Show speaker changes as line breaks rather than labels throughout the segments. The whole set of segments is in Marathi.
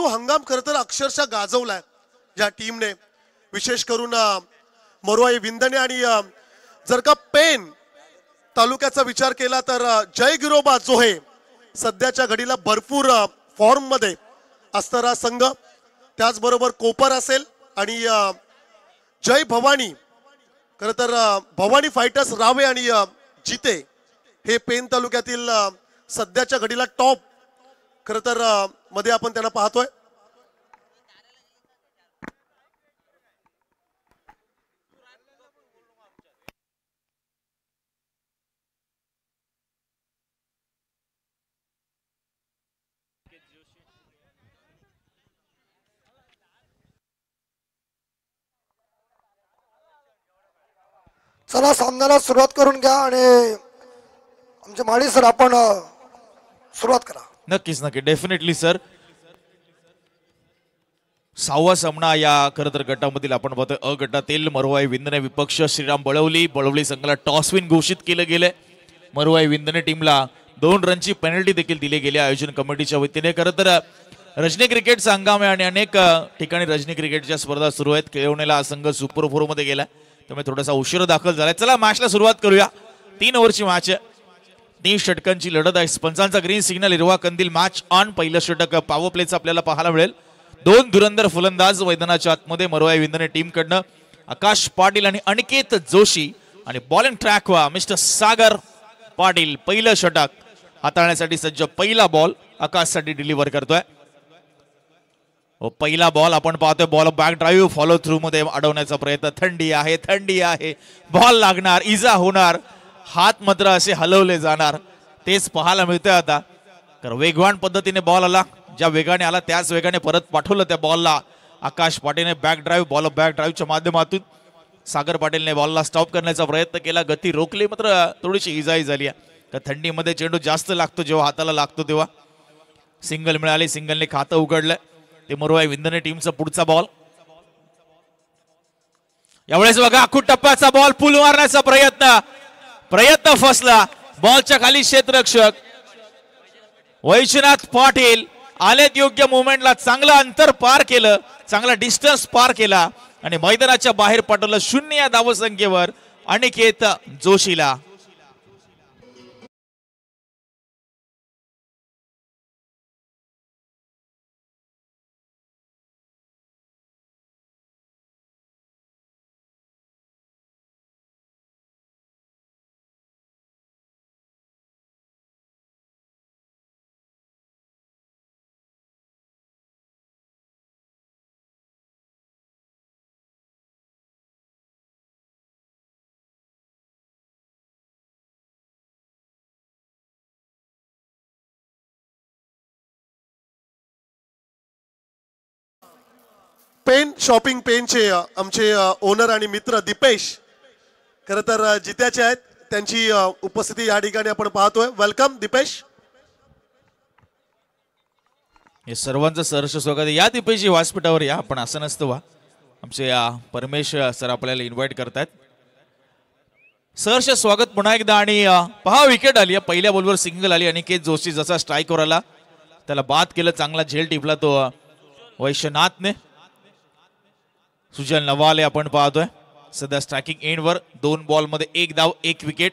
चेंडू हंगाम खरं तर अक्षरशः गाजवलाय या टीमने, विशेष करून मरुआई विंदणे आणि जर का पेन तालुक्याचा विचार केला तर जय गिरोबा जोहे सध्याच्या घडीला भरपूर फॉर्म मध्ये असणारा संघ, त्याचबरोबर कोपर असेल आणि जय भवानी, खरं तर भवानी फायटर्स रावे आणि जिते हे पेन तालुक्यातील सध्याच्या घडीला टॉप खरं तर मध्ये आपण त्यांना पाहतोय.
चला सामन्याला सुरुवात करून घ्या आणि आमचे माळी सर आपण सुरुवात करा.
नक्कीच नक्की, डेफिनेटली सर. 6वा सामना या खरं तर गटामधील आपण पाहतोय अ गटातील मरुआई विंदणे विपक्ष श्रीराम बळवली संघाला टॉस विन घोषित केलं गेलंय. मरुआई विंदणे टीमला 2 रनची पेनल्टी देखील दिली गेली आयोजन कमिटीच्या वतीने. खरं तर रजनी क्रिकेटचा हंगाम आहे आणि अनेक ठिकाणी रजनी क्रिकेटच्या स्पर्धा सुरू आहेत. केळवणीला हा संघ सुपर 4 मध्ये गेला, त्यामुळे थोडासा उशीर दाखल झालाय. चला मॅचला सुरुवात करूया. 3 ओव्हरची मॅच आहे, 3 षटकांची लढत आहे. पंचांचा ग्रीन सिग्नल, हिरवा कंदील, मॅच ऑन. पहिलं षटक पॉवर प्लेचं आपल्याला पाहायला मिळेल. 2 धुरंधर फलंदाज मैदानाच्या आतमध्ये मरुआई विंदणे टीम कडनं आकाश पाटील आणि अनिकेत जोशी आणि बॉलिंग ट्रॅक वा मिस्टर सागर पाटील. पहिलं षटक हाताळण्यासाठी सज्ज. पहिला बॉल आकाशसाठी डिलिव्हर करतोय. पहिला बॉल आपण पाहतोय, ball back drive follow through मध्ये अडवण्याचा प्रयत्न. थंडी आहे, बॉल लागणार, इजा होणार, हात मात्र असे हलवले जाणार, तेच पाहायला मिळतंय आता. तर वेगवान पद्धतीने बॉल आला, ज्या वेगाने आला त्याच वेगाने परत पाठवलं त्या बॉलला आकाश पाटीलने. बॅक ड्राईव्ह, बॉल बॅक ड्राईव्हच्या माध्यमातून सागर पाटीलने बॉलला स्टॉप करण्याचा प्रयत्न केला, गती रोखली, मात्र थोडीशी इजाही झाली आहे. तर थंडीमध्ये चेंडू जास्त लागतो, जेव्हा हाताला लागतो तेव्हा. सिंगल मिळाली, सिंगलने खातं उघडलंय. ते मरुआई विंदणे टीमचा पुढचा बॉल. यावेळेस बघा आखूड टप्प्याचा बॉल, पूल मारण्याचा प्रयत्न फसला. बॉलच्या खाली क्षेत्ररक्षक वैजनाथ पाटील आलेत योग्य मुवमेंटला, चांगलं अंतर पार केलं, चांगला डिस्टन्स पार केला आणि मैदानाच्या बाहेर पाठवलं 0 या धावसंख्येवर अनिकेत जोशीला.
पेन शॉपिंग पेनचे आमचे ओनर आणि मित्र दीपेश खरं तर जित्याचे आहेत, त्यांची उपस्थिती या ठिकाणी आपण पाहतोय. वेलकम दीपेश.
हे सर्वांचं सहर्ष स्वागत आहे. या दीपेशजी व्यासपीठावर या, आपण असं नसतं वा. आमचे परमेश सर आपल्याला इन्व्हाइट करतायत. सहर्ष स्वागत पुन्हा एकदा. आणि पहा विकेट आली, पहिल्या बॉलवर सिंगल आली. अनिकेत जोशी जसा स्ट्राईकवर आला त्याला बाद केलं, चांगला झेल टिपला तो वैश्यनाथने. सुजल नवाले आपण पाहतोय सध्या स्ट्रायकिंग एंडवर. 2 बॉलमध्ये 1 धाव 1 विकेट.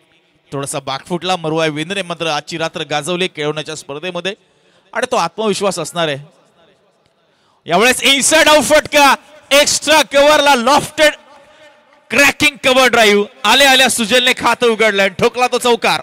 थोडासा बॅकफुटला मरुआई विंदणे मात्र आजची रात्र गाजवली खेळवण्याच्या स्पर्धेमध्ये आणि तो आत्मविश्वास असणार आहे. यावेळेस इनसाइड आउट फटका, एक्स्ट्रा कव्हरला लॉफ्टेड क्रॅकिंग कव्हर ड्राईव्ह. आल्या सुजलने खातं उघडलंय, ठोकला तो चौकार.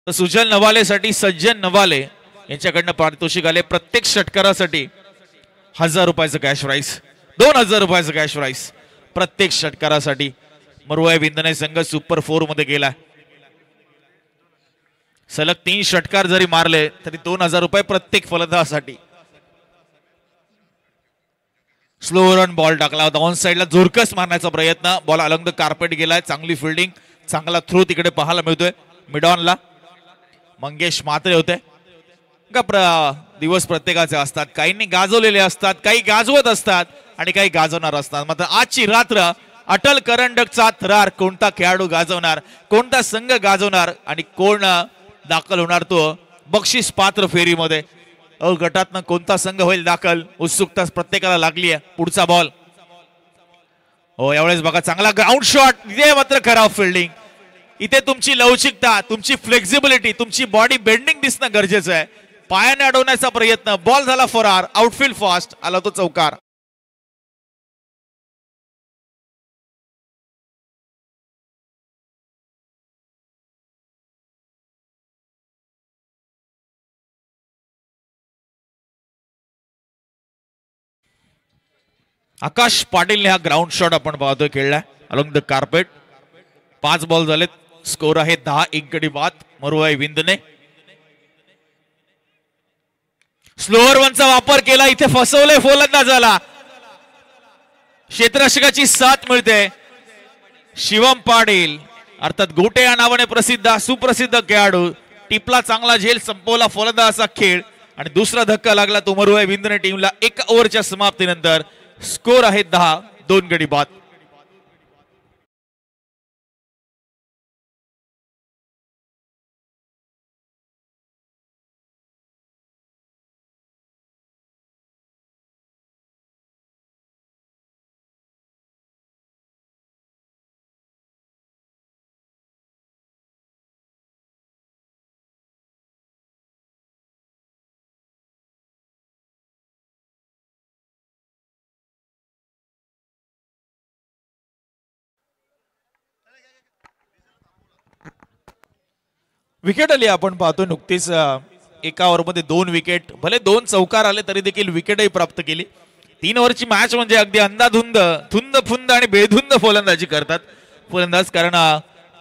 सुजल नवालेसाठी सज्जन नवाले यांच्याकडनं पारितोषिक आले. प्रत्येक षटकारासाठी 1000 रुपयाचं कॅश प्राइस, 2000 रुपयाचं कॅश प्राइस प्रत्येक षटकारासाठी. मरुआई विंदणे संघ सुपर 4 मध्ये गेला. सलग 3 षटकार जरी मारले तरी 2000 रुपये प्रत्येक फलंदाजासाठी. स्लो रन बॉल टाकला होता ऑन साइडला, जोरकस मारण्याचा प्रयत्न, बॉल अलंग कार्पेट गेलाय. चांगली फिल्डिंग, चांगला थ्रो तिकडे पाहायला मिळतोय. मिडॉनला मंगेश म्हात्रे होते. दिवस प्रत्येकाचे असतात, काहींनी गाजवलेले असतात, काही गाजवत असतात आणि काही गाजवणार असतात. मात्र आजची रात्र अटल करंडकचा थरार कोणता खेळाडू गाजवणार, कोणता संघ गाजवणार आणि कोण दाखल होणार तो बक्षीस पात्र फेरीमध्ये. गटातनं कोणता संघ होईल दाखल, उत्सुकता प्रत्येकाला लागली आहे. पुढचा बॉल. हो, यावेळेस बघा चांगला ग्राउंड शॉट. इथे मात्र खराब फिल्डिंग. इथे तुमची लवचिकता, तुमची फ्लेक्झिबिलिटी, तुमची बॉडी बेंडिंग दिसणं गरजेचं आहे. पायाने अडवण्याचा प्रयत्न, बॉल झाला फरार. आउटफील्ड फास्ट, आला तो चौकार. आकाश पाटीलने हा ग्राउंड शॉट आपण पाहतोय खेळलाय अलॉंग द कार्पेट. 5 बॉल झालेत. स्कोर आहे 10. 1 गडी बाद मरुआई विंदने. स्लोअर वनचा वापर केला, इथे फसवलंय फलंदाजाला. क्षेत्ररक्षकाची साथ मिळते. शिवम पाटील अर्थात गोटे या नावाने प्रसिद्ध सुप्रसिद्ध खेळाडू. टिपला चांगला झेल, संपवला फलंदाजाचा खेळ आणि दुसरा धक्का लागला तो मरुआई विंदने टीमला. 1 ओव्हरच्या समाप्तीनंतर स्कोर आहे 10. 2 गडी बाद. विकेट आली आपण पाहतोय नुकतीच. एका ओव्हरमध्ये 2 विकेट, भले 2 चौकार आले तरी देखील विकेटही प्राप्त केली. 3 ओव्हरची मॅच म्हणजे अगदी अंधाधुंद, थुंद फुंद आणि बेधुंद फलंदाजी करतात फलंदाज. कारण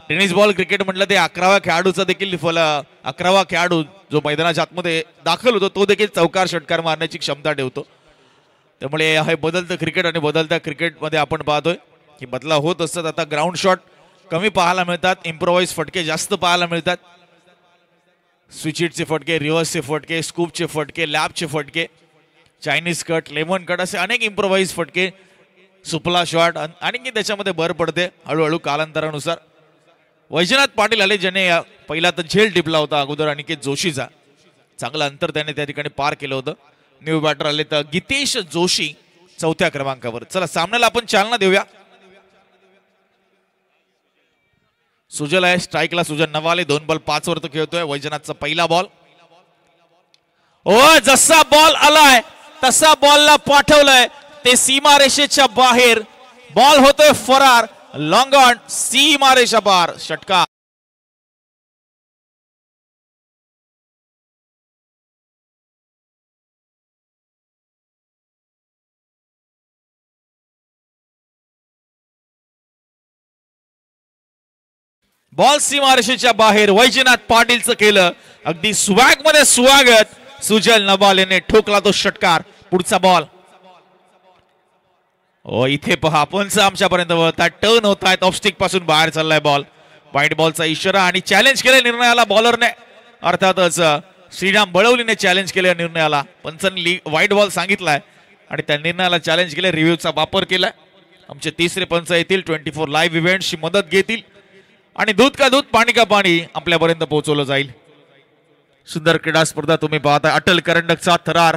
टेनिस बॉल क्रिकेट म्हटलं ते 11व्या खेळाडूचा देखील 11वा खेळाडू जो मैदानाच्या आतमध्ये दाखल होतो तो देखील चौकार षटकार मारण्याची क्षमता ठेवतो. त्यामुळे हे बदलतं क्रिकेट आणि बदलत्या क्रिकेटमध्ये आपण पाहतोय की बदलाव होत असतात. आता ग्राउंड शॉट कमी पाहायला मिळतात, इम्प्रोवाइज फटके जास्त पाहायला मिळतात. स्विचिटचे फटके, रिव्हर्सचे फटके, स्कूपचे फटके, लॅबचे फटके, चायनीज कट, लेमन कट असे अनेक इम्प्रोवाइज फटके, सुपला शॉट आणि त्याच्यामध्ये भर पडते हळूहळू कालांतरानुसार. वैजनाथ पाटील आले ज्याने पहिला तर झेल टिपला होता अगोदर अनिकेत जोशीचा. चांगलं अंतर त्याने त्या ठिकाणी पार केलं होतं. न्यू बॅटर आले तर गितेश जोशी 4थ्या क्रमांकावर. चला सामन्याला आपण चालना देऊया. सुजल आहे स्ट्राईकला. सुजल नवाले 2 बॉल 5 वर तो खेळतोय. वैजनाथचा पहिला बॉल. ओ जसा बॉल आलाय तसा बॉलला पाठवलंय ते सीमारेषेच्या बाहेर. बॉल होतोय फरार. लॉंग ऑन सीमारेषा पार षटकार. बॉल सीमारेषेच्या बाहेर. वैजनाथ पाटीलचं केलं अगदी स्वॅग मध्ये स्वागत. सुजल नवालेने ठोकला तो षटकार. पुढचा बॉल. ओ इथे पहा पंच आमच्यापर्यंत वळतात, टर्न होत आहेत, ऑफस्टिक पासून बाहेर चाललाय बॉल. वाईट बॉलचा इशारा आणि चॅलेंज केले निर्णयाला बॉलरने. अर्थातच श्रीराम बळवलीने चॅलेंज केले निर्णयाला. पंचांनी वाईट बॉल सांगितलाय आणि त्या निर्णयाला चॅलेंज केले. रिव्ह्यूचा वापर केलाय. आमचे तिसरे पंच येतील 24 लाईव्ह इव्हेंटची मदत घेतील आणि दूध का दूध पाणी का पाणी आपल्यापर्यंत पोहोचवलं जाईल. सुंदर क्रीडा स्पर्धा तुम्ही पाहताय. अटल करंडकचा थरार.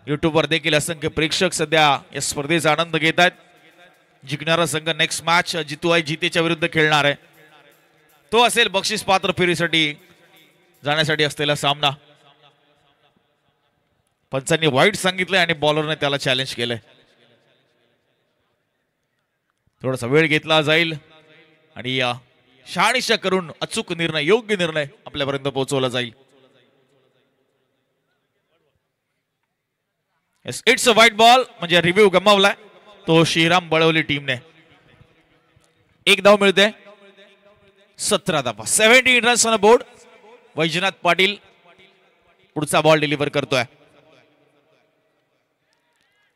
युट्यूबवर देखील असंख्य प्रेक्षक सध्या या स्पर्धेचा आनंद घेत आहेत. जिंकणारा संघ नेक्स्ट मॅच जितू आहे जितेच्या विरुद्ध खेळणार आहे. तो असेल बक्षीस पात्र फेरीसाठी जाण्यासाठी असलेला सामना. पंचांनी वाईट सांगितलंय आणि बॉलरने त्याला चॅलेंज केलंय. थोडासा वेळ घेतला जाईल आणि शहानिशा करून अचूक निर्णय, योग्य निर्णय आपल्यापर्यंत पोहोचवला जाईल. इट्स अ व्हाईट बॉल म्हणजे रिव्ह्यू गमावलाय तो श्रीराम बळवली टीमने. 1 धाव मिळते. 17 धावा. 17 runs on board. Vaijnath Patil पुढचा बॉल डिलिव्हर करतोय.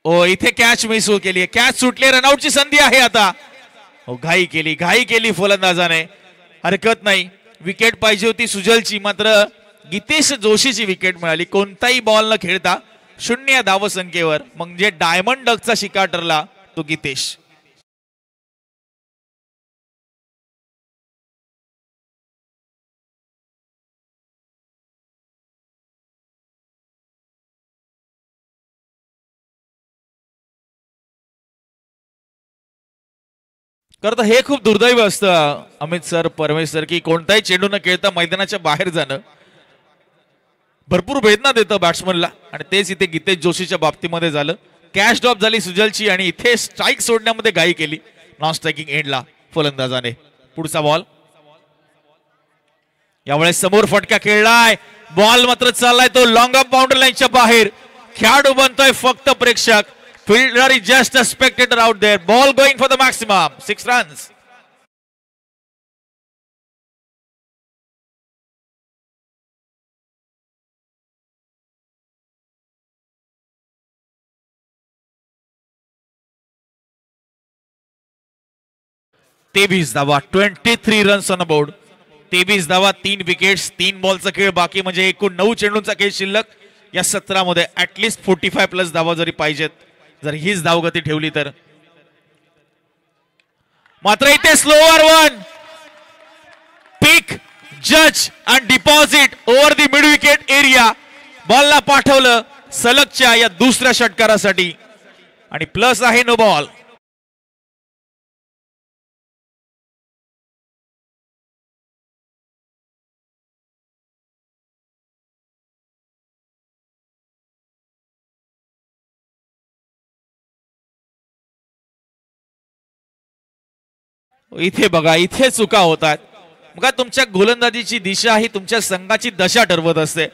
ओ इथे कॅच मिस केली. कॅच सुटली. रनआउटची संधी आहे आता. घाई केली फलंदाजाने. हरकत नाही. विकेट पाहिजे होती सुजलची, मात्र गीतेश जोशीची विकेट मिळाली. कोणताही बॉल न खेळता 0 धावसंख्येवर, म्हणजे डायमंड डकचा शिकार ठरला तो गीतेश. करता हे खूप दुर्दैव असतं अमित सर, परमेश सर, की कोणताही चेंडू न खेळता मैदानाच्या बाहेर जाणं भरपूर वेदना देतं बॅट्समनला. आणि तेच इथे गीतेश जोशीच्या बाबतीमध्ये झालं. कॅच ड्रॉप झाली सुजलची आणि इथे स्ट्राईक सोडण्यामध्ये घाई केली नॉन स्ट्रायकिंग एंडला फलंदाजाने. पुढचा बॉल, यावेळेस समोर फटका खेळलाय, बॉल मात्र चाललाय तो लॉंग ऑफ बाउंड्री लाईनच्या बाहेर. खेळाडू बनतोय फक्त प्रेक्षक. Fielder is just a spectator out there. Ball going for the maximum. 6 runs. तेवीस धावा, 23 रन्स ऑन बोर्ड. 23 धावा, 3 विकेट्स, 3 बॉलचा खेळ बाकी, म्हणजे एकूण 9 चेंडूंचा खेळ शिल्लक या सत्रामध्ये. ऍटलिस्ट 45 प्लस धावा जरी पाहिजेत, जर हीच धावगती ठेवली तर. मात्र इथे स्लोअर वन, पिक, जज and deposit over the mid wicket area. बॉलला पाठवलं सलगच्या या दुसऱ्या षटकारासाठी आणि प्लस आहे नो बॉल. इथे बघा, इथे चुका होतात. बघा, तुमच्या गोलंदाजीची दिशा ही तुमच्या संघाची दशा ठरवत असते.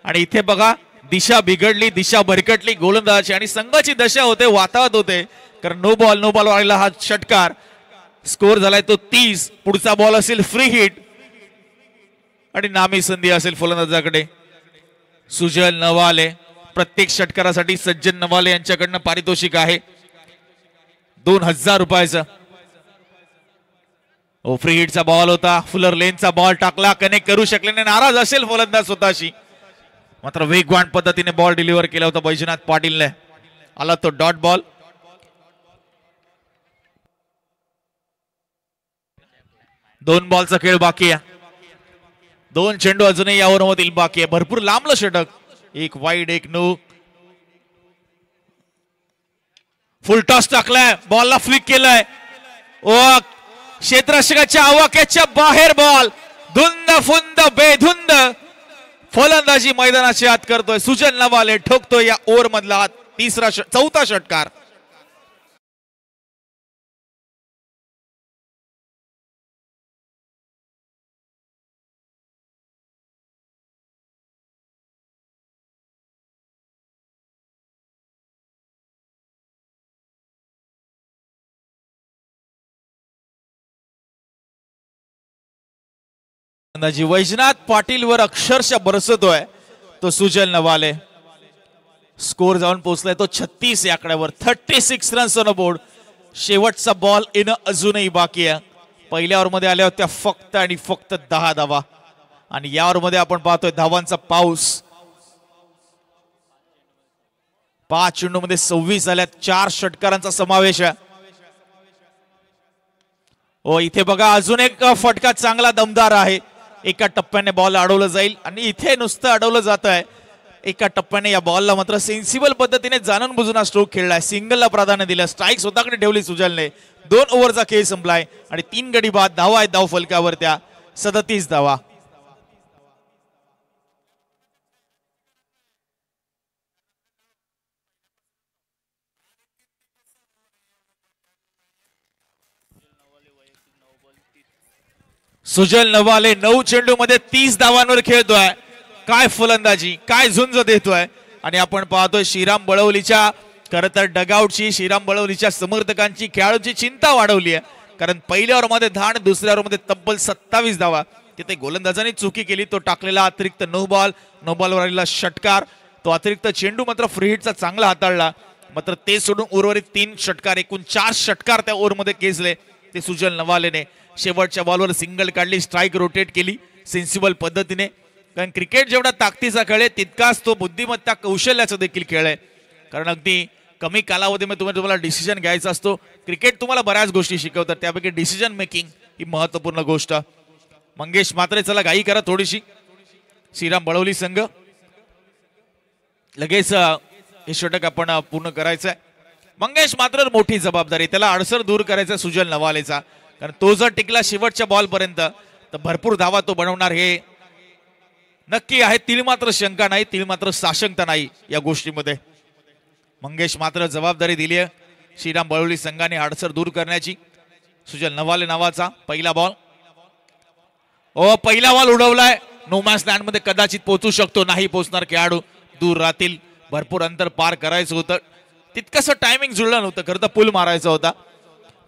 आणि इथे बघा, दिशा बिघडली, दिशा भरकटली गोलंदाजाची आणि संघाची दशा होते, वातावत होते. कारण नो बॉल आलेला हा षटकार. स्कोर झालाय तो 30. पुढचा बॉल असेल फ्री हिट आणि नामी संधी असेल फलंदाजाकडे. सुजल नवाले, प्रत्येक षटकारासाठी सज्जन नवाले यांच्याकडनं पारितोषिक आहे 2000 रुपयाचं. फ्री हिटचा बॉल होता, फुलर लेनचा बॉल टाकला, कनेक्ट करू शकले नाही, नाराज असेल फलंदाज स्वतःशी. मात्र वेगवान पद्धतीने बॉल डिलिव्हर केला होता बैजनाथ पाटीलने. आला तो डॉट बॉल. दोन बॉलचा खेळ बाकी आहे, 2 चेंडू अजूनही या ओव्हरमधील बाकी आहे. भरपूर लांबलं षटक, एक वाईड एक नो. फुल टॉस टाकलाय, बॉलला फ्लिक केलाय, क्षेत्ररक्षकाच्या आवाक्याच्या बाहेर बॉल. धुंद फुंद बेधुंद फलंदाजी मैदानाच्या आत करतोय सुजल नवाले. ठोकतोय या ओव्हर मधला चौथा षटकार. वैजनाथ पाटील वर अक्षरशः बरसतोय तो सुजल नवाले. स्कोर जाऊन पोहोचलाय तो 36 या आकड्यावर. 36 रन्स ऑन बोर्ड. शेवटचा बॉल येणं अजूनही बाकी आहे. पहिल्या ओव्हरमध्ये आल्या होत्या फक्त आणि फक्त 10 धावा आणि या ओव्हरमध्ये आपण पाहतोय धावांचा पाऊस. 5 चेंडूमध्ये 26 झाल्यात. 4 षटकारांचा समावेश आहे. इथे बघा, अजून एक फटका चांगला दमदार आहे. एका टप्प्याने बॉल अडवलं जाईल आणि इथे नुसतं अडवलं जात आहे. एका टप्प्याने या बॉलला मात्र सेन्सिबल पद्धतीने जाणून बुजून हा स्ट्रोक खेळलाय. सिंगलला प्राधान्य दिलं. स्ट्राईक स्वतःकडे ठेवली सुजलने. 2 ओव्हरचा खेळ संपलाय आणि 3 गडी बाद. धावा आहेत धाव फलकावर त्या 37 धावा. सुजल नवाले 9 चेंडू मध्ये 30 धावांवर खेळतोय. काय फलंदाजी, काय झुंज देतोय. आणि आपण पाहतोय श्रीराम बळवलीच्या खरं तर डगआउटची, श्रीराम बळवलीच्या समर्थकांची, खेळाडूची चिंता वाढवली आहे. कारण पहिल्या ओव्हरमध्ये 10 आणि दुसऱ्या ओव्हरमध्ये तब्बल 27 धावा. तिथे गोलंदाजाने चुकी केली. तो टाकलेला अतिरिक्त नो बॉलवर आलेला षटकार, तो अतिरिक्त चेंडू मात्र फ्री हिटचा चांगला हाताळला. मात्र ते सोडून उर्वरित 3 षटकार, एकूण 4 षटकार त्या ओव्हरमध्ये खेचले ते सुजल नवालेने. शेवटच्या बॉलवर सिंगल काढली, स्ट्राईक रोटेट केली सेन्सिबल पद्धतीने. कारण क्रिकेट जेवढा ताकदीचा खेळ आहे तितकाच तो बुद्धिमत्ता कौशल्याचा देखील खेळ आहे. कारण अगदी कमी कालावधीमध्ये तुम्हाला डिसिजन घ्यायचा असतो. क्रिकेट तुम्हाला बऱ्याच गोष्टी शिकवतात, त्यापैकी डिसिजन मेकिंग ही महत्त्वपूर्ण गोष्ट. मंगेश मात्रे, चला घाई करा थोडीशी. श्रीराम बळवली संघ लगेच हे षटक आपण पूर्ण करायचंय. मंगेश मात्र मोठी जबाबदारी, त्याला अडसर दूर करायचा सुजल नवालेचा. कारण तो जर टिकला शेवटच्या बॉल पर्यंत तर भरपूर धावा तो बनवणार हे नक्की आहे. तिल मात्र शंका नाही, तिल मात्र साशंकता नाही या गोष्टीमध्ये. मंगेश मात्र जबाबदारी दिली आहे श्रीराम बळवली संघाने अडसर दूर करण्याची. सुजल नवाले नावाचा पहिला बॉल. पहिला बॉल उडवलाय. नोमॅन्स लँड मध्ये कदाचित पोहोचू शकतो, नाही पोहोचणार खेळाडू, दूर राहतील. भरपूर अंतर पार करायचं होतं, तितकंसं टायमिंग जुळलं नव्हतं. खरं तर पूल मारायचा होता,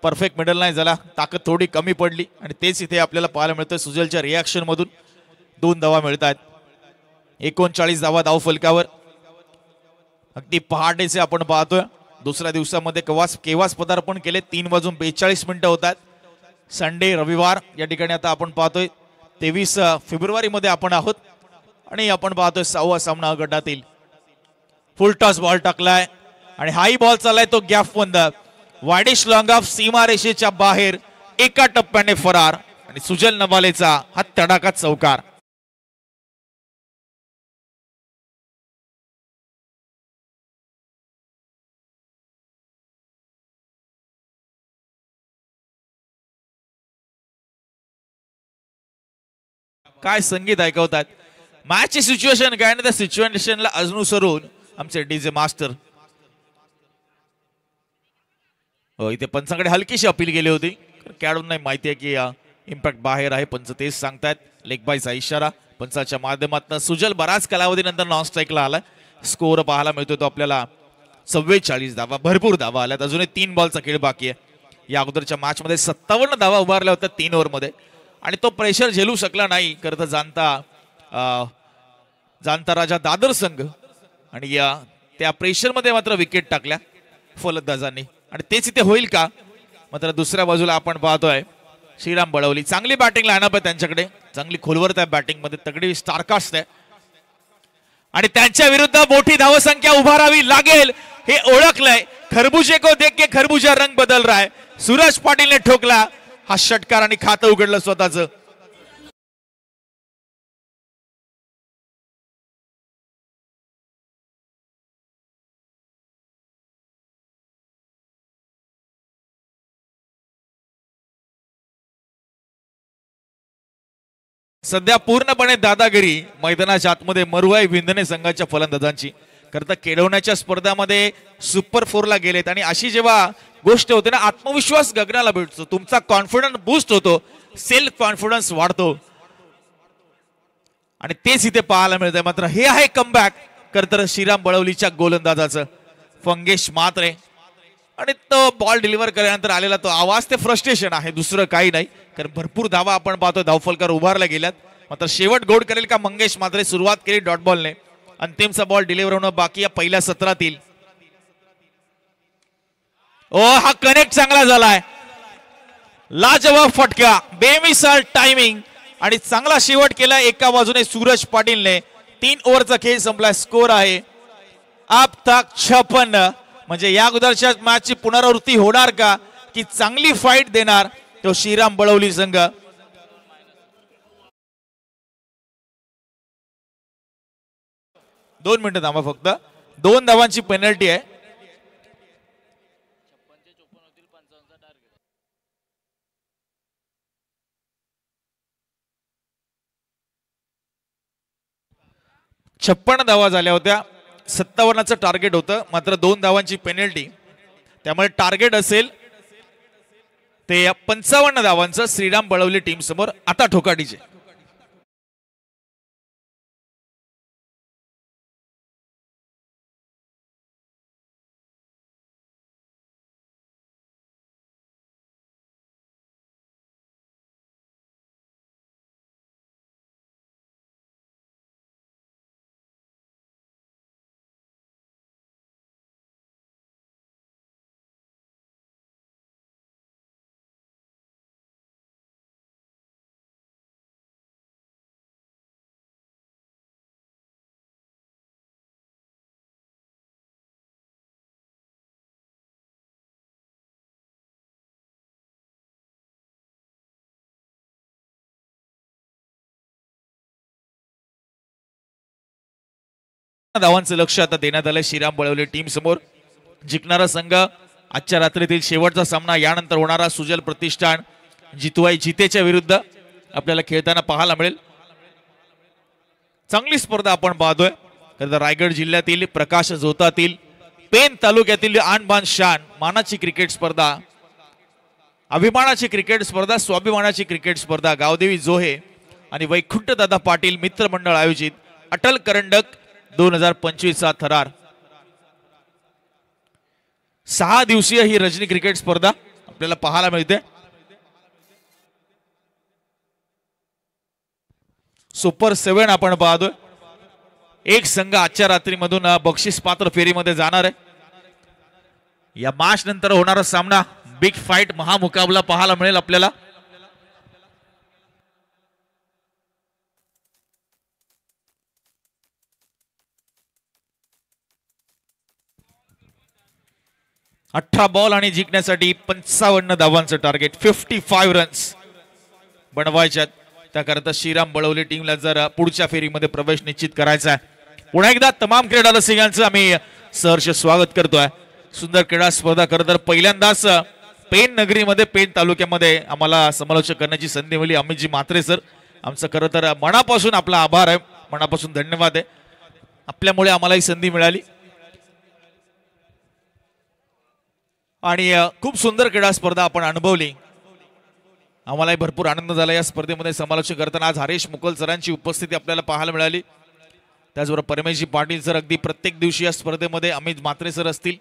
परफेक्ट मिडल नाही झाला, ताकद थोडी कमी पडली आणि तेच इथे आपल्याला पाहायला मिळतं. सुजलच्या रिॲक्शन मधून 2 धावा मिळत आहेत. 39 धावा धाव फलकावर. अगदी पहाटेचे आपण पाहतोय. दुसऱ्या दिवसामध्ये केव्हाच पदार्पण केले. 3:42 होतात. संडे रविवार या ठिकाणी आता आपण पाहतोय 23 फेब्रुवारी मध्ये आपण आहोत आणि आपण पाहतोय 6वा सामना अ गटातील. फुल टॉस बॉल टाकलाय आणि हाई बॉल चाललाय तो गॅप बंद. वायडिश लॉंग ऑफ सीमारेषेच्या बाहेर एका टप्प्याने फरार आणि सुजल नवालेचा हा तडाखा चौकार. काय संगीत ऐकवतात. मॅचची सिच्युएशन काय ना त्या सिच्युएशनला अनुसरून आमचे डीजे मास्टर इथे पंचांकडे हलकीशी अपील गेली होती. खेळाडूंना माहिती आहे की इम्पॅक्ट बाहेर आहे, पंच तेच सांगतायत. लेग बायचा इशारा पंचाच्या माध्यमातून. सुजल बराच कालावधीनंतर नॉन स्ट्राईकला आला. स्कोअर पाहायला मिळतो तो आपल्याला 44 धावा, भरपूर धावा आल्यात. अजूनही 3 बॉलचा खेळ बाकी आहे. या अगोदरच्या मॅच मध्ये 57 धावा उभारल्या होत्या 3 ओव्हरमध्ये आणि तो प्रेशर झेलू शकला नाही. करता जाणता राजा दादर संघ आणि त्या प्रेशर मध्ये मात्र विकेट टाकल्या फलंदाजांनी आणि तेच इथे होईल का. मात्र दुसऱ्या बाजूला आपण पाहतोय श्रीराम बळवली. चांगली बॅटिंग लाईनअप आहे त्यांच्याकडे, चांगली खोलवर त्या बॅटिंग मध्ये तगडी स्टारकास्ट आहे आणि त्यांच्या विरुद्ध मोठी धावसंख्या उभारावी लागेल हे ओळखलंय. खरबुजे को देख के खरबुजा रंग बदल रहा है. सूरज पाटीलने ठोकला हा षटकार आणि खातं उघडलं स्वतःच. सध्या पूर्णपणे दादागिरी मैदानाच्या आतमध्ये मरुआई विंधने संघाच्या फलंदाजांची. करता केडवण्याच्या स्पर्धामध्ये सुपर 4 ला गेलेत आणि अशी जेव्हा गोष्ट होते ना, आत्मविश्वास गगनाला भेटतो, तुमचा कॉन्फिडन्स बूस्ट होतो, सेल्फ कॉन्फिडन्स वाढतो आणि तेच इथे पाहायला मिळतंय. मात्र हे आहे कमबॅक करतर श्रीराम बळवलीच्या गोलंदाजाचं. मंगेश मात्रे आणि तो बॉल डिलिव्हर केल्यानंतर आलेला तो आवाज, ते फ्रस्ट्रेशन आहे, दुसरं काही नाही. कारण भरपूर धावा आपण पाहतो धावफलकार उभारल्या गेल्यात. मात्र शेवट गोड करेल का मंगेश मात्रे. सुरुवात केली डॉट बॉलने, अंतिमचा बॉल डिलिव्हर होणं बाकी या पहिल्या सत्रातील. हा कनेक्ट चांगला झालाय, लाजवाब फटका, बेमिसाल टायमिंग आणि चांगला शेवट केला एका बाजूने सूरज पाटीलने. 3 ओव्हरचा खेळ संपला. स्कोर आहे अब तक 56. म्हणजे या अगोदरच्या मॅचची पुनरावृत्ती होणार का की चांगली फाईट देणार तो श्रीराम बळवली संघ. दोन मिनिटं थांबा फक्त. 2 धावांची पेनल्टी आहे. छप्पन्न धावा झाल्या होत्या, 57चं टार्गेट होतं. मात्र 2 धावांची पेनल्टी, त्यामुळे टार्गेट असेल ते 55 धावांचं श्रीराम बळवली टीम समोर. आता ठोकाटीचे धावांचं लक्ष आता देण्यात आलंय श्रीराम बळवली टीम समोर. जिंकणारा संघ आजच्या रात्रीतील शेवटचा सामना यानंतर होणारा सुजल प्रतिष्ठान जितवाई जितेच्या विरुद्ध आपल्याला खेळताना पाहायला मिळेल. चांगली स्पर्धा आपण पाहतोय. रायगड जिल्ह्यातील प्रकाश झोतातील पेन तालुक्यातील आन बान शान मानाची क्रिकेट स्पर्धा, अभिमानाची क्रिकेट स्पर्धा, स्वाभिमानाची क्रिकेट स्पर्धा गावदेवी जोहे आणि वैकुंठ दादा पाटील मित्र मंडळ आयोजित अटल करंडक 2025 थरार. 6 दिवसीय ही रजनी क्रिकेट स्पर्धा आपल्याला पाहायला मिळते. सुपर 7 आपण पाहतोय. एक संघ आजच्या रात्रीमधून बक्षीस पात्र फेरीमध्ये जाणार आहे. या मॅच नंतर होणारा सामना बिग फाईट महामुकाबला पाहायला मिळेल आपल्याला. अठरा बॉल आणि जिंकण्यासाठी 55 धावांचं टार्गेट, 55 रन्स बनवायच्यात. त्याकरता श्रीराम बळवली टीमला जर पुढच्या फेरीमध्ये प्रवेश निश्चित करायचा आहे. पुन्हा एकदा तमाम क्रीडा रसिकांचं आम्ही सहर्ष स्वागत करतोय. सुंदर क्रीडा स्पर्धा खरं तर पहिल्यांदाच पेन नगरीमध्ये पेन तालुक्यामध्ये आम्हाला समालोचक करण्याची संधी मिळाली. अमितजी म्हात्रे सर, आमचं खरं तर मनापासून आपला आभार आहे, मनापासून धन्यवाद आहे. आपल्यामुळे आम्हाला ही संधी मिळाली आणि खूप सुंदर क्रीडा स्पर्धा आपण अनुभवली. आम्हालाही भरपूर आनंद झाला या स्पर्धेमध्ये समालोचन करताना. आज हरेश मुकल सरांची उपस्थिती आपल्याला पाहायला मिळाली. त्याचबरोबर परमेशजी पाटील सर अगदी प्रत्येक दिवशी या स्पर्धेमध्ये अमित म्हात्रे सर असतील.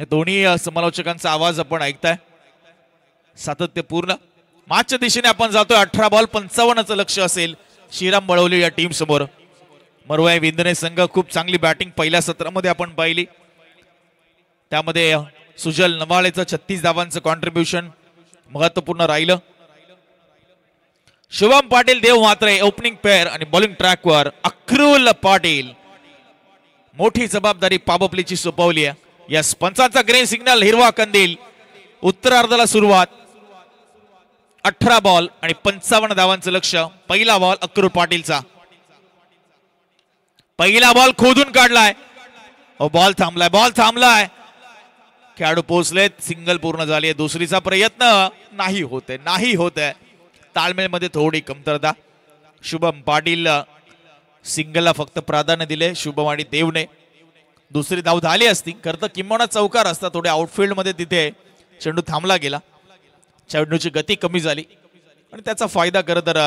या दोन्ही समालोचकांचा आवाज आपण ऐकताय सातत्यपूर्ण. मॅचच्या दिशेने आपण जातोय. 18 बॉल 55चं लक्ष असेल श्रीराम बळवली या टीम समोर. मरुवाई विंदने संघ खूप चांगली बॅटिंग पहिल्या सत्रामध्ये आपण पाहिली. त्यामध्ये सुजल नवाळेचं 36 धावांचं कॉन्ट्रीब्युशन महत्वपूर्ण राहिलं. शुभम पाटील देव म्हात्रे ओपनिंग पेअर आणि बॉलिंग ट्रॅकवर अक्रुल पाटील. मोठी जबाबदारी पाबपलीची सोपवली आहे. या पंचांचा ग्रीन सिग्नल, हिरवा कंदील. उत्तरार्धाला सुरुवात. 18 बॉल आणि 55 धावांचं लक्ष. पहिला बॉल अक्रुल पाटीलचा. पहिला बॉल खोदून काढलाय. बॉल थांबलाय, बॉल थांबलाय. खेळाडू पोहोचलेत, सिंगल पूर्ण झाली. दुसरीचा प्रयत्न नाही होते, नाही होते. ताळमेळमध्ये थोडी कमतरता. शुभम पाटील सिंगलला फक्त प्राधान्य दिले. शुभम आणि देवने दुसरी धाव झाली असती, खरं तर किंबहुना चौकार असता. थोडे आउटफील्ड मध्ये तिथे चेंडू थांबला गेला. चेंडूची गती कमी झाली आणि त्याचा फायदा खरं तर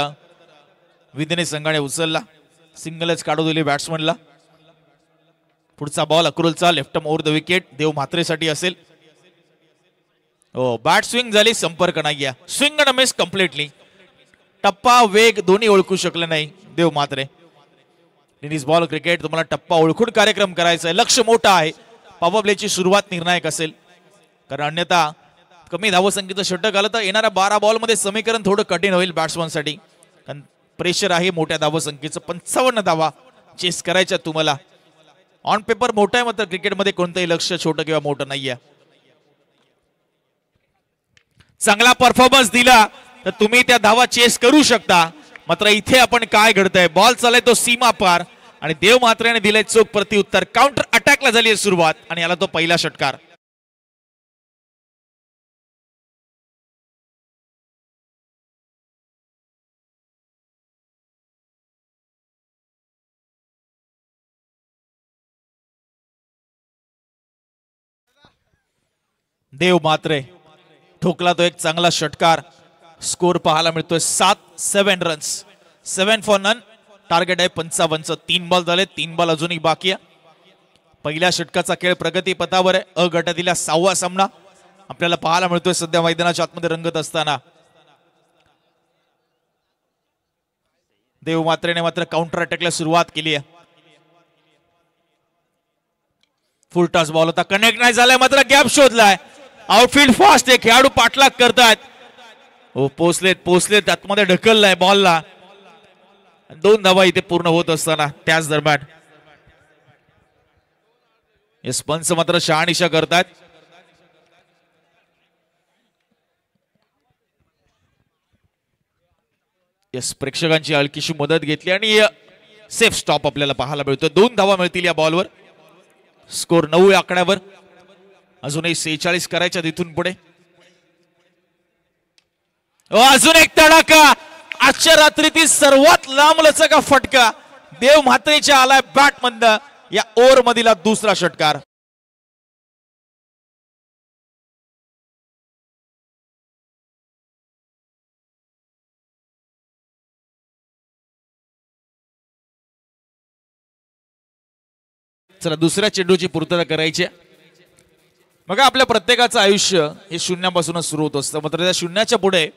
विंदने संघाने उचलला. सिंगलच काढू दिली बॅट्समनला. पुढचा बॉल अक्रुलचा left over the wicket Dev म्हात्रेसाठी असेल. हो, बॅट स्विंग झाली, संपर्क नाही. Swing and miss completely. टप्पा वेग दोन्ही ओळखू शकले नाही Dev Mhatre. Tennis ball cricket तुम्हाला टप्पा ओळखून कार्यक्रम करायचा आहे. लक्ष मोठा आहे. पॉवर प्लेची सुरुवात निर्णायक असेल, कारण अन्यथा कमी धावसंख्येचं षटक आलं तर येणाऱ्या 12 बॉलमध्ये समीकरण थोडं कठीण होईल बॅट्समनसाठी. कारण प्रेशर आहे मोठ्या धावसंख्येचं. 55 धावा चेस करायच्या तुम्हाला. ऑन पेपर मोठं आहे, मात्र क्रिकेटमध्ये कोणतंही लक्ष छोटं किंवा मोठं नाहीये. चांगला परफॉर्मन्स दिला तर तुम्ही त्या धावा चेस करू शकता. मात्र इथे आपण काय घडतंय, बॉल चालय तो सीमा पार आणि देव म्हात्रेने दिलंय चोख प्रत्युत्तर. काउंटर अटॅकला झाली आहे सुरुवात आणि याला तो पहिला षटकार. देव म्हात्रे ठोकला तो एक चांगला षटकार. स्कोर पाहायला मिळतोय 7 रन्स, 7 फॉर नन. टार्गेट आहे 55चं. 3 बॉल झाले, 3 बॉल अजूनही बाकी आहे. पहिल्या षटकाचा खेळ प्रगतीपथावर आहे. अ गटातील 6वा सामना आपल्याला पाहायला मिळतोय सध्या मैदानाच्या आतमध्ये रंगत असताना. देव म्हात्रेने मात्र काउंटर अटॅकला सुरुवात केली आहे. फुल टॉस बॉल होता, कनेक्ट नाही झालाय, मात्र गॅप शोधलाय. आउटफील्ड फास्ट आहे, खेळाडू पाठलाग करतात. हो, पोचलेत आतमध्ये ढकललाय बॉलला. 2 धावा इथे पूर्ण होत असताना त्याच दरम्यान स्पंस मात्र शहानिशा करतात. प्रेक्षकांची हलकीशी मदत घेतली आणि सेफ स्टॉप आपल्याला पाहायला मिळतोय. 2 धावा मिळतील या बॉलवर. स्कोर 9 या आकड्यावर. अजूनही 46 करायच्या तिथून पुढे. अजून एक तडाखा. आजच्या रात्रीतील सर्वात लांब लचका फटका देव म्हात्रेच्या आलाय बॅट मधनं. या ओव्हर मधील दुसरा षटकार. चला दुसऱ्या चेंडूची पूर्तता करायची. बघा आपल्या प्रत्येकाचं आयुष्य हे शून्यापासूनच सुरू होत असतं. मात्र त्या शून्याच्या पुढे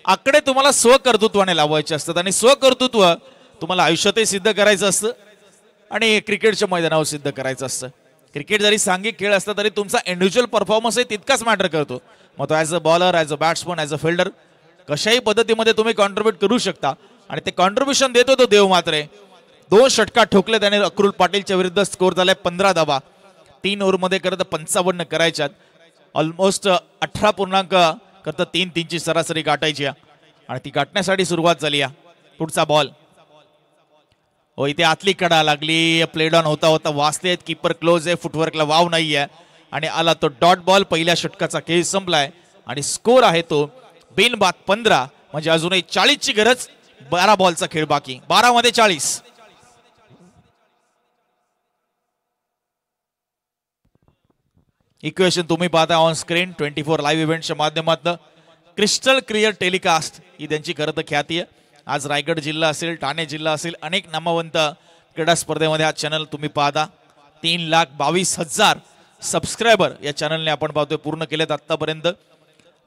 आकडे तुम्हाला स्वकर्तृत्वाने लावायचे असतात आणि स्वकर्तृत्व तुम्हाला आयुष्यातही सिद्ध करायचं असतं आणि क्रिकेटच्या मैदानावर सिद्ध करायचं असतं. क्रिकेट जरी सांघिक खेळ असला तरी तुमचा इंडिव्हिज्युअल परफॉर्मन्सही तितकाच मॅटर करतो. मग तो as a bowler, as a batsman, as a fielder कशाही पद्धतीमध्ये तुम्ही कॉन्ट्रीब्यूट करू शकता आणि ते कॉन्ट्रीब्युशन देतो तो देव म्हात्रे. 2 षटकार ठोकले त्याने अक्रुल पाटीलच्या विरुद्ध. स्कोर झालाय 15 धावा. 3 ओव्हरमध्ये करत 55 करायच्यात. ऑलमोस्ट 18 पूर्णांक करत 3-3ची सरासरी गाठायची आणि ती गाठण्यासाठी सुरुवात झाली. पुढचा बॉल. हो इथे आतली कडा लागली. प्लेड ऑन होता होता वाचते. कीपर क्लोज आहे. फुटवर्कला वाव नाहीये आणि आला तो डॉट बॉल. पहिल्या षटकाचा खेळ संपलाय आणि स्कोर आहे तो बिनबाद 15. म्हणजे अजूनही 40ची गरज. 12 बॉलचा खेळ बाकी. 12 मध्ये 40. इक्वेशन तुम्ही पाहता ऑन स्क्रीन 24 लाईव्ह इव्हेंटच्या माध्यमातून. क्रिस्टल क्लिअर टेलिकास्ट ही त्यांची खरं तर ख्याती आहे. आज रायगड जिल्हा असेल, ठाणे जिल्हा असेल, अनेक नामवंत क्रीडा स्पर्धेमध्ये हा चॅनल तुम्ही पाहता. 3,22,000 सबस्क्रायबर या चॅनलने आपण पाहतोय पूर्ण केलेत आतापर्यंत.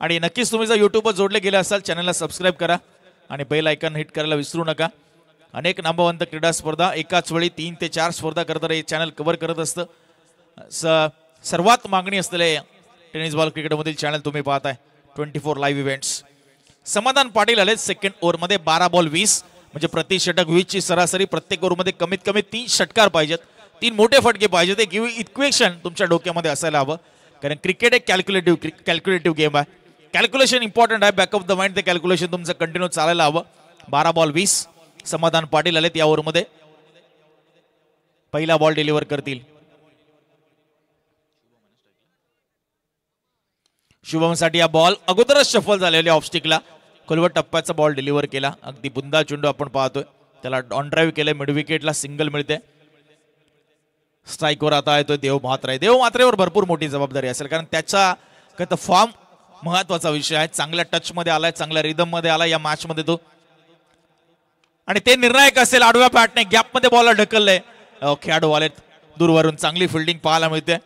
आणि नक्कीच तुम्ही जर युट्यूबवर जोडले गेले असाल चॅनलला सबस्क्राईब करा आणि बेल आयकॉन हिट करायला विसरू नका. अनेक नामवंत क्रीडा स्पर्धा एकाच वेळी 3 ते 4 स्पर्धा करत हे चॅनल कव्हर करत असतं. सर्वात मागणी असलेले टेनिस बॉल क्रिकेटमधील चॅनल तुम्ही पाहताय 24 लाईव्ह इव्हेंट्स. समाधान पाटील आले सेकंड ओव्हरमध्ये. 12 बॉल 20 म्हणजे प्रति षटक 20 ची सरासरी. प्रत्येक ओव्हरमध्ये कमीत कमी 3 षटकार पाहिजेत. 3 मोठे फटके पाहिजेत. एक इक्वेशन तुमच्या डोक्यामध्ये असायला हवं कारण क्रिकेट एक कॅल्क्युलेटिव्ह गेम आहे. कॅल्क्युलेशन इम्पॉर्टंट आहे. बॅक ऑफ द माइंड ते कॅल्क्युलेशन तुमचं कंटिन्यू चालायला हवं. 12 बॉल 20. समाधान पाटील आलेत या ओव्हरमध्ये. पहिला बॉल डिलिव्हर करतील. शुभमसाठी हा बॉल अगोदरच शफल झालेल्या ऑफस्टिकला. खोलवर टप्प्याचा बॉल डिलिव्हर केला. अगदी बुंदा चेंडू आपण पाहतोय. त्याला ऑन ड्राईव्ह केलंय. मिड विकेटला सिंगल मिळते. स्ट्राईकवर आता येतोय देव म्हात्रे. देव म्हात्रेवर भरपूर मोठी जबाबदारी असेल कारण त्याचा फॉर्म महत्वाचा विषय आहे. चांगल्या टच मध्ये आलाय, चांगल्या रिदम मध्ये आलाय या मॅच मध्ये तो आणि ते निर्णायक असेल. आडव्या बॅटने गॅप मध्ये बॉलला ढकललंय. खेळाडू आलेत दूरवरून. चांगली फिल्डिंग पाहायला मिळते.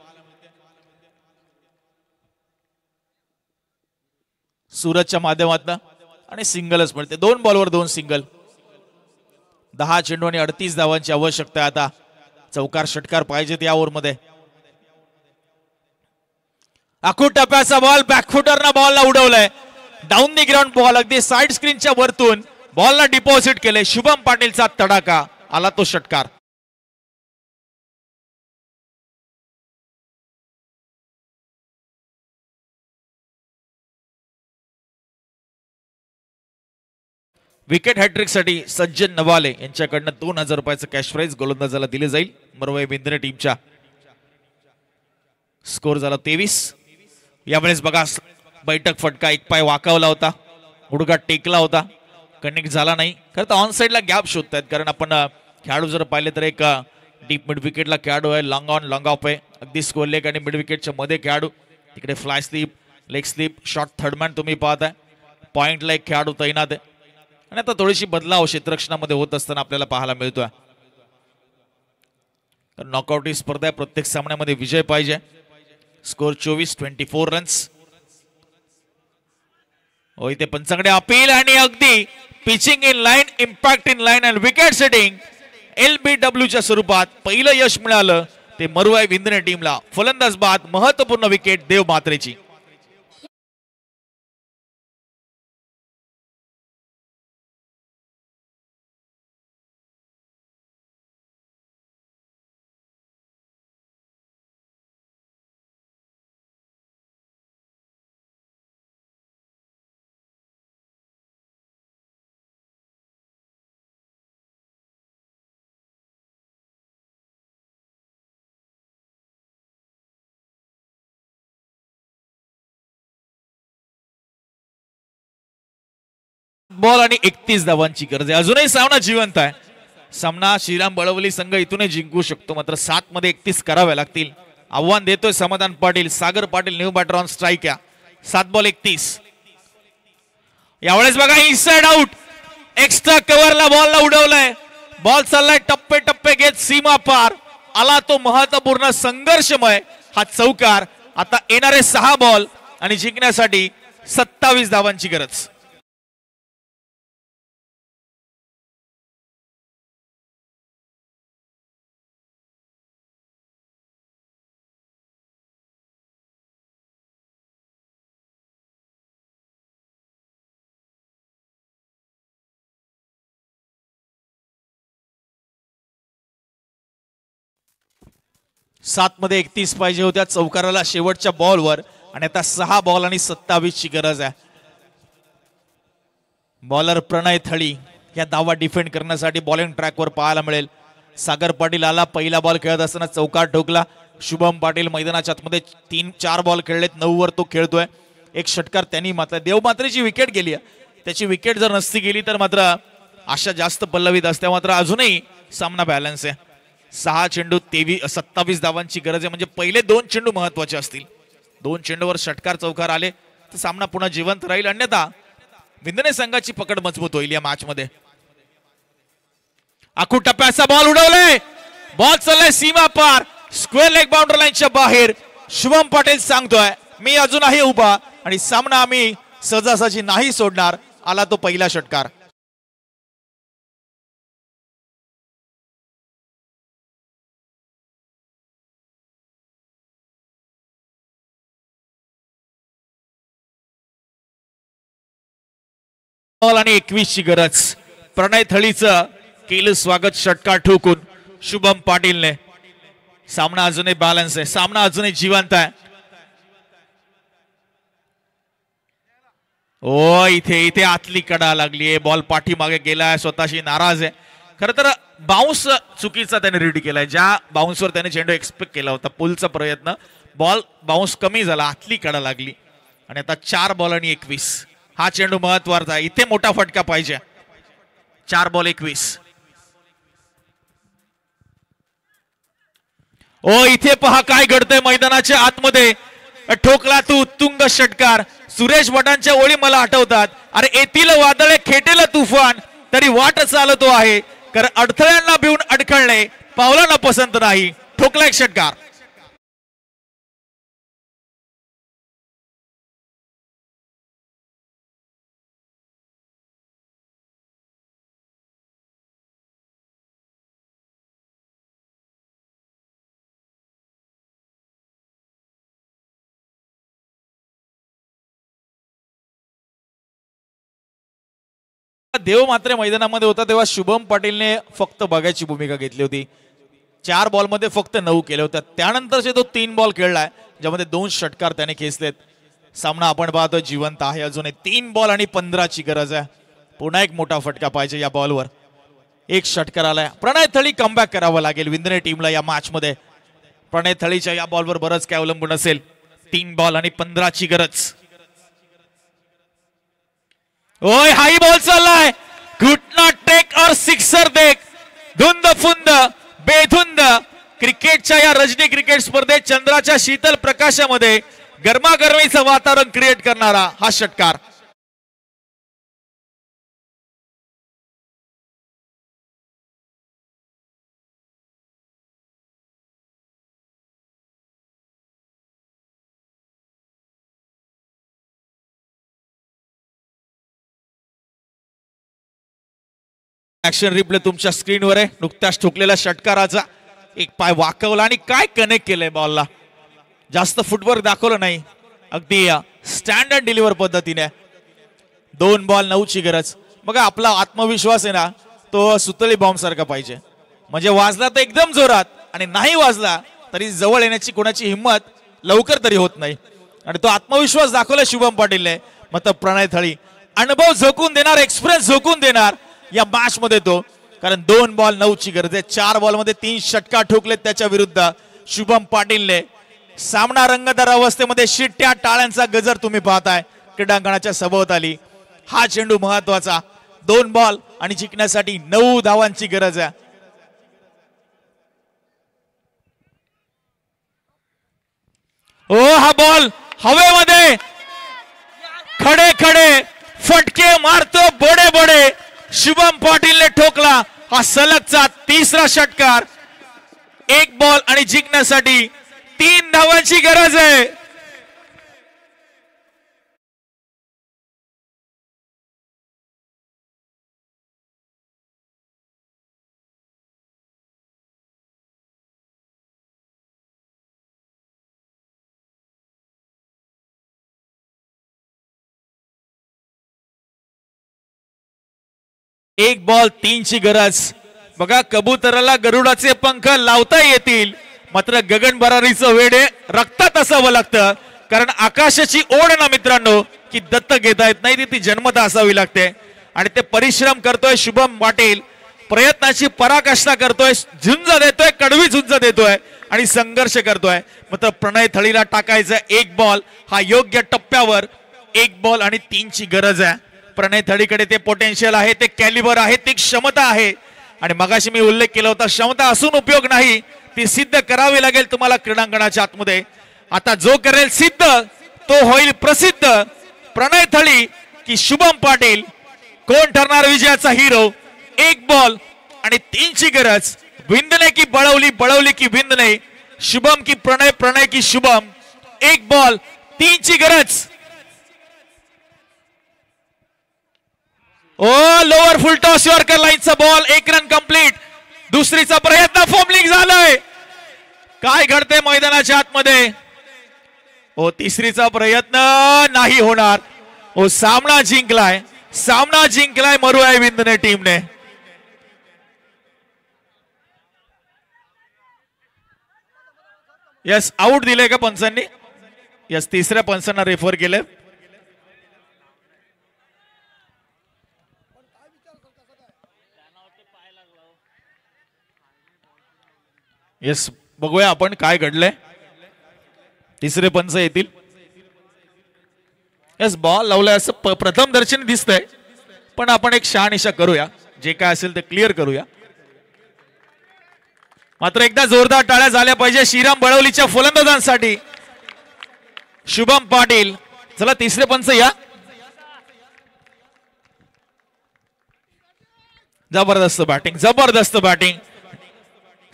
सूरजच्या माध्यमातून आणि सिंगलच मिळते. 2 बॉलवर 2 सिंगल. 10 चेंडू आणि 38 धावांची आवश्यकता आहे आता. चौकार षटकार पाहिजेत या ओव्हरमध्ये. आखूड टप्प्याचा बॉल. बॅकफुटरनं बॉलला उडवलंय. Down the ground ball. अगदी साइड स्क्रीनच्या वरतून बॉलला डिपॉझिट केलंय. शुभम पाटीलचा तडाखा. आला तो षटकार. विकेट हॅट्रिक साठी सज्जन नवाले यांच्याकडनं 2,000 रुपयाचं कॅश प्राइज गोलंदाजाला दिले जाईल. मरुवाई विंदने टीमच्या. स्कोर झाला 23. यावेळेस बघा बैठक फटका. एक पाय वाकावला होता. गुडघा टेकला होता. कनेक्ट झाला नाही. खरं तर ऑन साईडला गॅप शोधतायत कारण आपण खेळाडू जर पाहिले तर एक डीप मिड विकेटला खेळाडू आहे. लॉंग ऑन लॉंग ऑफ आहे. अगदी स्कोर लेग आणि मिड विकेटच्या मध्ये खेळाडू. तिकडे fly sleep, leg sleep, short third man तुम्ही पाहताय. पॉइंटला एक खेळाडू तैनात आहे आणि आता थोडीशी बदलाव क्षेत्ररक्षणामध्ये होत असताना आपल्याला पाहायला मिळतोय. नॉकआउट ही स्पर्धा आहे. प्रत्येक सामन्यामध्ये विजय पाहिजे. Score 24 runs. इथे पंचांकडे अपील आणि अगदी pitching in line, impact in line and wicket setting LBWच्या स्वरूपात पहिलं यश मिळालं ते मरुवाई विंदने टीमला. फलंदाज बाद. महत्वपूर्ण विकेट देव म्हात्रेची. बॉल आणि 31 धावांची गरज आहे. अजूनही सामना जिवंत आहे. सामना श्रीराम बळवली संघ इथूनही जिंकू शकतो, मात्र 7 मध्ये 31 करावे लागतील. आव्हान देतोय Samadhan Patil. Sagar Patil new batter on strike या. 7 बॉल 31. यावेळेस बघा इनसाइड आउट, एक्स्ट्रा कव्हरला बॉलला उडवलाय. बॉल चाललाय टप्पे टप्पे घेत सीमा पार. आला तो महत्वपूर्ण संघर्षमय हा चौकार. आता येणारे 6 बॉल आणि जिंकण्यासाठी 27 धावांची गरज. सात मध्ये 31 पाहिजे होत्या चौकाराला शेवटच्या बॉलवर, आणि आता 6 बॉल आणि 27 ची गरज आहे. बॉलर प्रणय थळी या धावा डिफेंड करण्यासाठी बॉलिंग ट्रॅकवर पाहायला मिळेल. सागर पाटील आला, पहिला बॉल खेळत असताना चौकार ठोकला. शुभम पाटील मैदानाच्या आतमध्ये 3-4 बॉल खेळलेत, 9 वर तो खेळतोय. एक षटकार त्यांनी मात्र देवमात्रेची विकेट गेली आहे. त्याची विकेट जर नसती गेली तर मात्र आशा जास्त पल्लवीत असते. मात्र अजूनही सामना बॅलन्स आहे. 6 चेंडू 27 धावांची गरज आहे. म्हणजे पहिले 2 चेंडू महत्वाचे असतील. 2 चेंडूवर षटकार चौकार आले तर सामना पुन्हा जिवंत राहील, अन्यथा विंदने संघाची पकड मजबूत होईल या मॅच मध्ये. आखू टप्प्याचा बॉल उडवलाय. बॉल चाललाय सीमा पार, स्क्वेअर लेग बाउंड्री लाईनच्या बाहेर. शुभम पाटील सांगतोय मी अजूनही उभा आणि सामना आम्ही सहजासहजी नाही सोडणार. आला तो पहिला षटकार. बॉल आणि 21 ची गरज. प्रणय थळीचं केलं स्वागत षटकार ठोकून शुभम पाटीलने. सामना अजूनही बॅलन्स आहे, सामना अजूनही जिवंत आहे. ओ इथे आतली कडा लागलीये. बॉल पाठीमागे गेलाय, स्वतःशी नाराज आहे. खरं तर बाउन्स चुकीचा त्याने रीड केलाय. ज्या बाउन्सवर त्याने चेंडू एक्सपेक्ट केला होता, पुलचा प्रयत्न, बॉल बाउन्स कमी झाला, आतली कडा लागली. आणि आता 4 बॉल आणि 21. हा चेंडू महत्वाचा आहे. इथे मोठा फटका पाहिजे. 4 बॉल 21. ओ इथे पहा काय घडतंय मैदानाच्या आतमध्ये. ठोकला तू उत्तुंग षटकार. सुरेश भटांच्या ओळी मला आठवतात. अरे येतील वादळे खेटेल तुफान, तरी वाट चालतो आहे. कारण अडथळ्यांना भिवून अडखळणे पावलांना पसंत नाही. ठोकला एक षटकार. देव मात्र मैदानामध्ये होता तेव्हा शुभम पाटीलने फक्त बघायची भूमिका घेतली होती. 4 बॉलमध्ये फक्त 9 केले होते. त्यानंतरचे तो 3 बॉल खेळलाय, ज्यामध्ये 2 षटकार त्याने खेचलेत. सामना आपण पाहतो जिवंत आहे. अजूनही 3 बॉल आणि 15 ची गरज आहे. पुन्हा एक मोठा फटका पाहिजे या बॉलवर. एक षटकार आलाय. प्रणय थळी कमबॅक करावं लागेल विंदने टीमला या मॅच मध्ये. प्रणय थळीच्या या बॉलवर बरंच काय अवलंबून असेल. 3 बॉल आणि 15 ची गरज. ओय हाई बॉल चाललाय. घुटना टेक और सिक्सर देख. धुंद फुंद बेधुंद क्रिकेटच्या या रजनी क्रिकेट स्पर्धेत चंद्राच्या शीतल प्रकाशामध्ये गरमागरमीचं वातावरण क्रिएट करणारा हा षटकार. ऍक्शन रिप्ले तुमच्या स्क्रीनवर आहे. नुकत्याच ठोकलेल्या षटकाराचा एक पाय वाकवला आणि काय कनेक्ट केलंय बॉलला. जास्त फुटवर्क दाखवलं नाही, अगदी स्टँड अँड डिलिव्हर पद्धतीने. 2 बॉल 9 ची गरज. बघा आपला आत्मविश्वास आहे ना, तो सुतळी बॉम्ब सारखा पाहिजे. म्हणजे वाजला तर एकदम जोरात, आणि नाही वाजला तरी जवळ येण्याची कोणाची हिंमत लवकर तरी होत नाही. आणि तो आत्मविश्वास दाखवला शुभम पाटीलने. मग प्रणय थळी अनुभव झोकून देणार, एक्सपिरियन्स झोकून देणार या मॅच मध्ये तो. कारण 2 बॉल 9 ची गरज आहे. 4 बॉल मध्ये 3 षटकार ठोकलेत त्याच्या विरुद्ध शुभम पाटीलने. सामना रंगतदार अवस्थेमध्ये शिट्ट्या टाळ्यांचा गजर तुम्ही पाहताय क्रीडांगणाच्या सभोवताली. हा चेंडू महत्वाचा. 2 बॉल आणि जिंकण्यासाठी 9 धावांची गरज आहे. हा बॉल हवेमध्ये खडे खडे फटके मारतो बडे बडे. शुभम पाटीलने ठोकला हा सलगचा 3रा षटकार. 1 बॉल आणि जिंकण्यासाठी 3 धावांची गरज आहे. एक बॉल 3ची गरज. बघा कबुतराला गरुडाचे पंख लावता येतील मात्र गगन भरारीचं वेडे रक्तात असावं लागतं. कारण आकाशाची ओढ ना मित्रांनो की दत्तक घेता येत नाही, ती जन्मता असावी लागते. आणि ते परिश्रम करतोय शुभम पाटील, प्रयत्नाची पराकाष्ठा करतोय, झुंज देतोय, कडवी झुंज देतोय आणि संघर्ष करतोय. मात्र प्रणय थळीला टाकायचं 1 बॉल. हा योग्य टप्प्यावर 1 बॉल आणि 3ची गरज आहे. प्रणय थळीकडे ते पोटेन्शियल आहे, ते कॅलिबर आहे, ती क्षमता आहे. आणि मगाशी मी उल्लेख केला होता क्षमता असून उपयोग नाही, ती सिद्ध करावी लागेल तुम्हाला क्रीडांगणाच्या आतमध्ये. आता जो करेल सिद्ध तो होईल प्रसिद्ध. प्रणय थळी की शुभम पाटील, कोण ठरणार विजयाचा हिरो? 1 बॉल आणि 3ची गरज. विंदने की बळवली, बळवली की विंदने, शुभम की प्रणय, प्रणय की शुभम. 1 बॉल 3ची गरज. लोअर फुल टॉस यॉर्कर लाईनचा बॉल. 1 run complete. दुसरीचा प्रयत्न फॉर्मलिंग झालाय. काय घडते मैदानाच्या आतमध्ये? तिसरीचा प्रयत्न नाही होणार. सामना जिंकलाय, सामना जिंकलाय मरुआई विंदने टीमने. यस, आउट दिले का पंचांनी? यस, 3ऱ्या पंचांना रेफर केले. यस, बघूया आपण काय घडलंय. 3रे पंच येतील. यस, बॉल लावलाय असं प्रथम दर्शनी दिसतंय, पण आपण एक शहानिशा करूया, जे काय असेल ते क्लिअर करूया. मात्र एकदा जोरदार टाळ्या झाल्या पाहिजे श्रीराम बळवलीच्या फलंदाजांसाठी. शुभम पाटील, चला 3रे पंच या. जबरदस्त बॅटिंग, जबरदस्त बॅटिंग.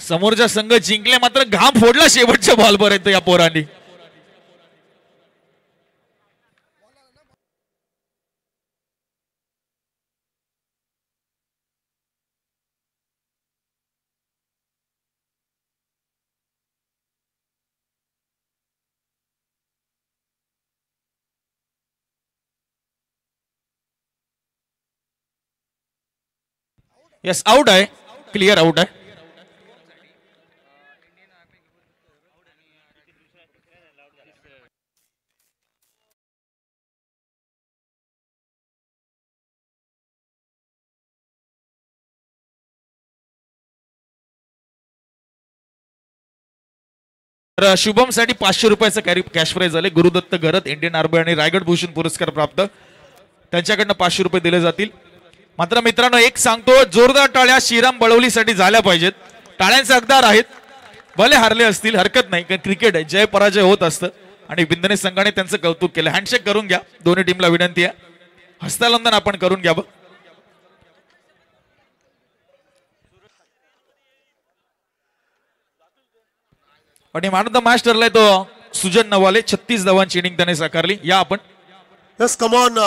समोरचा संघ जिंकले मात्र घाम फोडला शेवटच्या बॉलपर्यंत या पोरांनी. यस, आउट आहे, क्लिअर आउट आहे. शुभम साठी 500 रुपयाचं कॅश प्राइज झाले. गुरुदत्त घरत, इंडियन आर्मी आणि रायगड भूषण पुरस्कार प्राप्त, त्यांच्याकडनं 500 रुपये दिले जातील. मात्र मित्रांनो एक सांगतो, जोरदार टाळ्या श्रीराम बळवलीसाठी झाल्या पाहिजेत. टाळ्यांचे हकदार आहेत, भले हारले असतील हरकत नाही, कारण क्रिकेट आहे, जय पराजय होत असतं. आणि बिंदने संघाने त्यांचं कौतुक केलं. हँडशेक करून घ्या, दोन्ही टीमला विनंती आहे. हस्तांदोलन आपण करून घ्यावं. आणि मॅन ऑफ द मॅच ठरलाय तो सुजन नवाले. 36 धावांची इनिंग त्याने साकारली. या आपण.
Yes, come on.